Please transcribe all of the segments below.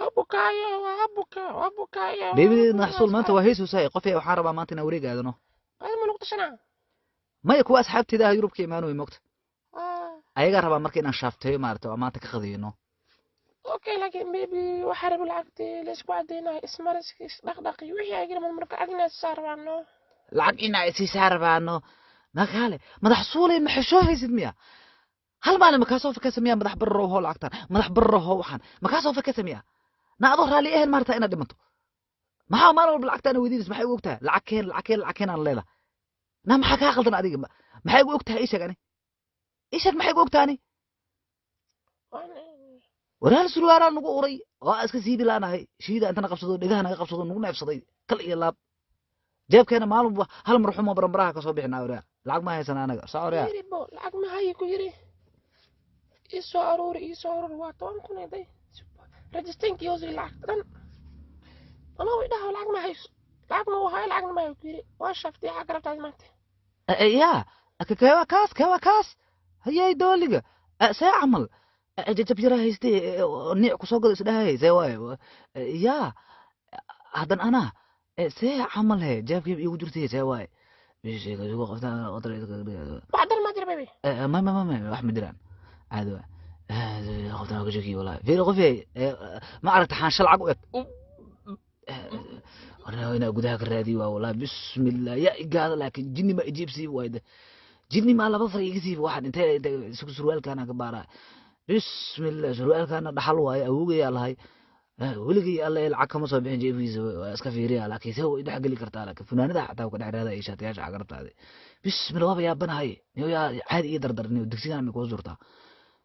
أبوكايا بيبي نحصل ما أنت وهيسو ساي قفية وحاربة ما أنت نوريك هذا نو هذا ما نقطة شنا ما يكون أصحابتي ده يوروب كيمانو يموت آه أيها ربا مركي نشافتي مارتو ما تكخذينه أوكي لكن بيبي وحارب العقد الأسبوع دينا اسمرس دقدقي وحي أجري من مركز أجنا السار عنه lacag inaa isii saarbaano naqaale madax suulay ma xishoohaysid miya hal maalin ma kaasoo fikirsa miya madax barroho lacagtan madax barroho waxaan ma kaasoo fikirsa miya na adoo raalli ahayn maarta inaad dhimanto maxaa maalin walba lacagtaana weydiinaysa maxay ugu ogtahay lacag keen aan leedahay na maxaa kaa qaldan adiga maxay ugu ogtahay ii sheeg ani ii sheeg maxay ugu ogtahay ani waraal surwaalaan nagu uray oo iska siibi laanahay shiida intana qabsado dhegaha naga qabsado nagu neefsaday kal iyo laab jeebkeena maalin hal mar xumo baranbaraha ka soo bixinaa oraa lacag ma haysan anaga saaoraa يريبو العقد ما هي كيري إيسو أرور واتوان كنا ده رجستين كيوزي العقد أنا ويدها العقد ما هي العقد ما هو هاي العقد ما هي كيري واشفتي عقد بتاعت مات yaa kewa kaas hayay dooliga see camal jajab yara haystay niic kusoo gado isdhahay see waayo yaa haddan anaa see camal he jeebkii igu jirtay see waaye bisheegaigu qabtaa بعد ما أدري بيبي ما wax ma jiraan caadi waa qabtaa ka shaki walaahi fiiri qofyay ma aragta xaansha lacag u eg أنا هنا قدها كرادي والله بسم الله يا قاعد لكن جني ما يجيب سيب وايد جني ما لا بفر يجيب واحد انت سروال كان كبارة بسم الله سروال كان دحل واي أوجي يا الله ولقي الله يلعك ما صبح جيب فيزا اسكافيريا لكن سو يدح قلي كرتا لك فنان ده حتى وكذا هذا إيشات يا عقربت هذه بسم الله يا بنا هاي يا عادي يدردرني ودكتي أنا مكوز زرتها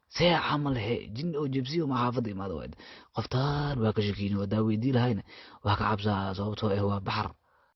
سي عمل هي جن أو جبسي وما حافظي ما ذواد قفتان واكشكين وداوي دي لهينا واك عبزة صوته هو بحر